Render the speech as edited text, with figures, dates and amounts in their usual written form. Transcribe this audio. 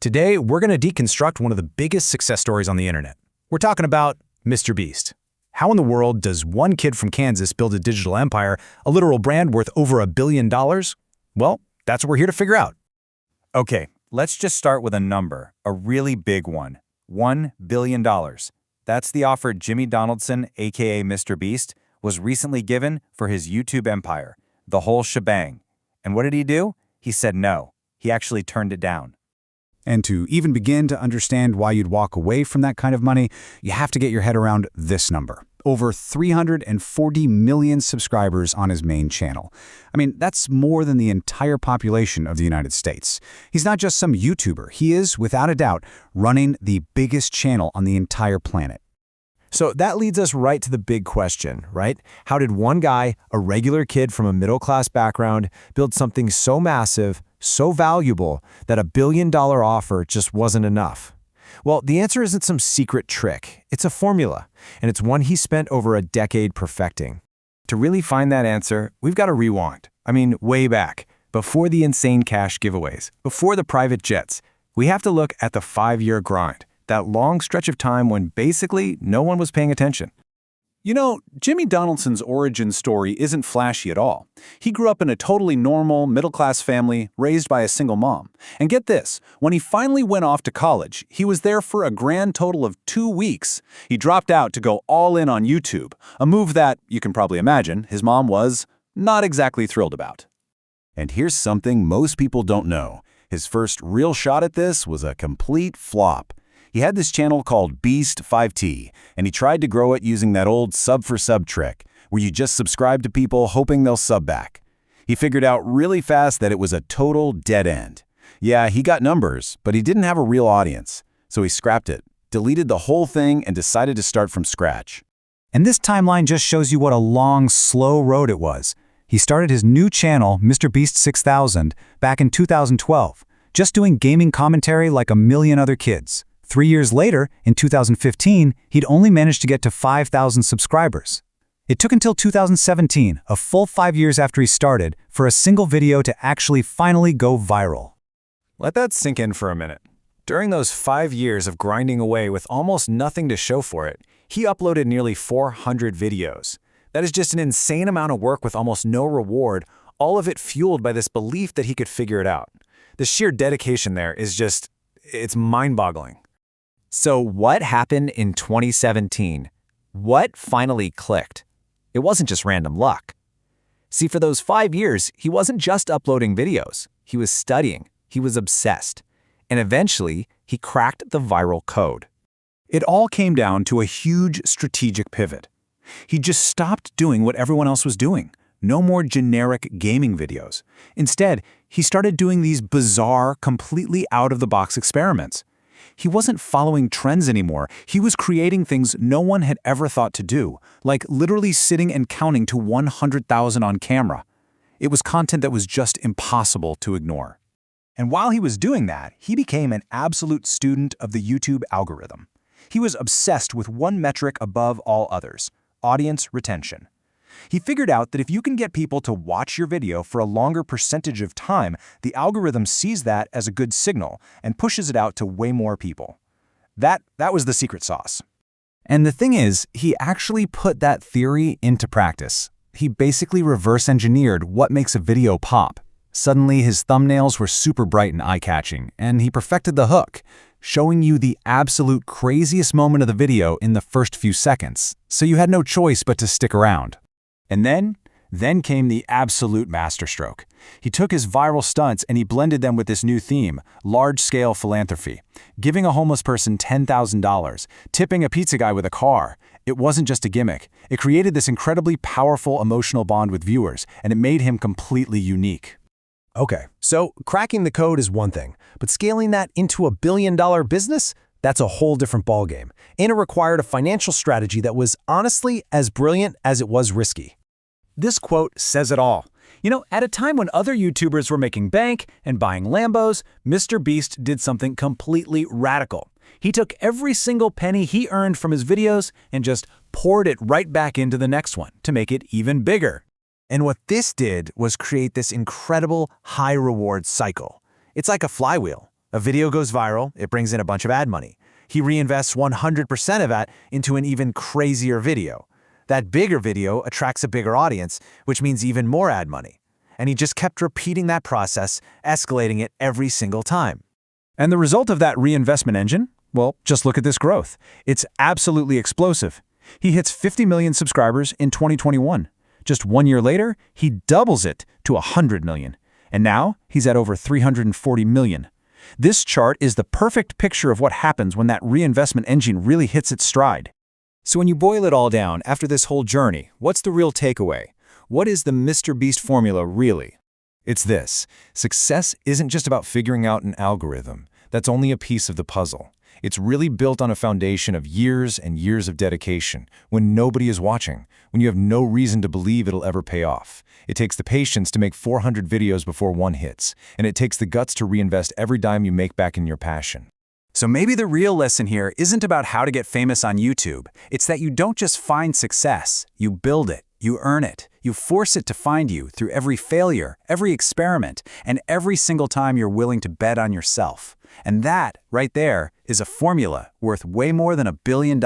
Today, we're going to deconstruct one of the biggest success stories on the internet. We're talking about MrBeast. How in the world does one kid from Kansas build a digital empire, a literal brand worth over $1 billion? Well, that's what we're here to figure out. Okay, let's just start with a number, a really big one. $1 billion. That's the offer Jimmy Donaldson, aka MrBeast, was recently given for his YouTube empire, the whole shebang. And what did he do? He said no. He actually turned it down. And to even begin to understand why you'd walk away from that kind of money, you have to get your head around this number. Over 340 million subscribers on his main channel. I mean, that's more than the entire population of the United States. He's not just some YouTuber. He is, without a doubt, running the biggest channel on the entire planet. So that leads us right to the big question, right? How did one guy, a regular kid from a middle-class background, build something so massive, so valuable, that $1 billion offer just wasn't enough? Well, the answer isn't some secret trick. It's a formula, and it's one he spent over a decade perfecting. To really find that answer, we've got to rewind. I mean, way back, before the insane cash giveaways, before the private jets. We have to look at the 5-year grind, that long stretch of time when basically no one was paying attention. You know, Jimmy Donaldson's origin story isn't flashy at all. He grew up in a totally normal, middle-class family raised by a single mom. And get this, when he finally went off to college, he was there for a grand total of 2 weeks. He dropped out to go all in on YouTube, a move that, you can probably imagine, his mom was not exactly thrilled about. And here's something most people don't know. His first real shot at this was a complete flop. He had this channel called Beast 5T, and he tried to grow it using that old sub-for-sub trick, where you just subscribe to people hoping they'll sub back. He figured out really fast that it was a total dead end. Yeah, he got numbers, but he didn't have a real audience. So he scrapped it, deleted the whole thing, and decided to start from scratch. And this timeline just shows you what a long, slow road it was. He started his new channel, MrBeast 6000, back in 2012, just doing gaming commentary like a million other kids. 3 years later, in 2015, he'd only managed to get to 5,000 subscribers. It took until 2017, a full 5 years after he started, for a single video to actually finally go viral. Let that sink in for a minute. During those 5 years of grinding away with almost nothing to show for it, he uploaded nearly 400 videos. That is just an insane amount of work with almost no reward, all of it fueled by this belief that he could figure it out. The sheer dedication there is it's mind-boggling. So what happened in 2017? What finally clicked? It wasn't just random luck. See, for those 5 years, he wasn't just uploading videos. He was studying. He was obsessed. And eventually, he cracked the viral code. It all came down to a huge strategic pivot. He just stopped doing what everyone else was doing. No more generic gaming videos. Instead, he started doing these bizarre, completely out-of-the-box experiments. He wasn't following trends anymore. He was creating things no one had ever thought to do, like literally sitting and counting to 100,000 on camera. It was content that was just impossible to ignore. And while he was doing that, he became an absolute student of the YouTube algorithm. He was obsessed with one metric above all others: audience retention. He figured out that if you can get people to watch your video for a longer percentage of time, the algorithm sees that as a good signal and pushes it out to way more people. That was the secret sauce. And the thing is, he actually put that theory into practice. He basically reverse-engineered what makes a video pop. Suddenly, his thumbnails were super bright and eye-catching, and he perfected the hook, showing you the absolute craziest moment of the video in the first few seconds, so you had no choice but to stick around. And then came the absolute masterstroke. He took his viral stunts and he blended them with this new theme: large-scale philanthropy. Giving a homeless person $10,000, tipping a pizza guy with a car. It wasn't just a gimmick. It created this incredibly powerful emotional bond with viewers, and it made him completely unique. Okay, so cracking the code is one thing, but scaling that into $1 billion business? That's a whole different ballgame. And it required a financial strategy that was honestly as brilliant as it was risky. This quote says it all. You know, at a time when other YouTubers were making bank and buying Lambos, MrBeast did something completely radical. He took every single penny he earned from his videos and just poured it right back into the next one to make it even bigger. And what this did was create this incredible high-reward cycle. It's like a flywheel. A video goes viral, it brings in a bunch of ad money. He reinvests 100% of that into an even crazier video. That bigger video attracts a bigger audience, which means even more ad money. And he just kept repeating that process, escalating it every single time. And the result of that reinvestment engine? Well, just look at this growth. It's absolutely explosive. He hits 50 million subscribers in 2021. Just 1 year later, he doubles it to 100 million. And now he's at over 340 million. This chart is the perfect picture of what happens when that reinvestment engine really hits its stride. So when you boil it all down, after this whole journey, what's the real takeaway? What is the MrBeast formula really? It's this: success isn't just about figuring out an algorithm. That's only a piece of the puzzle. It's really built on a foundation of years and years of dedication, when nobody is watching, when you have no reason to believe it'll ever pay off. It takes the patience to make 400 videos before one hits, and it takes the guts to reinvest every dime you make back in your passion. So maybe the real lesson here isn't about how to get famous on YouTube. It's that you don't just find success, you build it, you earn it, you force it to find you through every failure, every experiment, and every single time you're willing to bet on yourself. And that, right there, is a formula worth way more than $1 billion.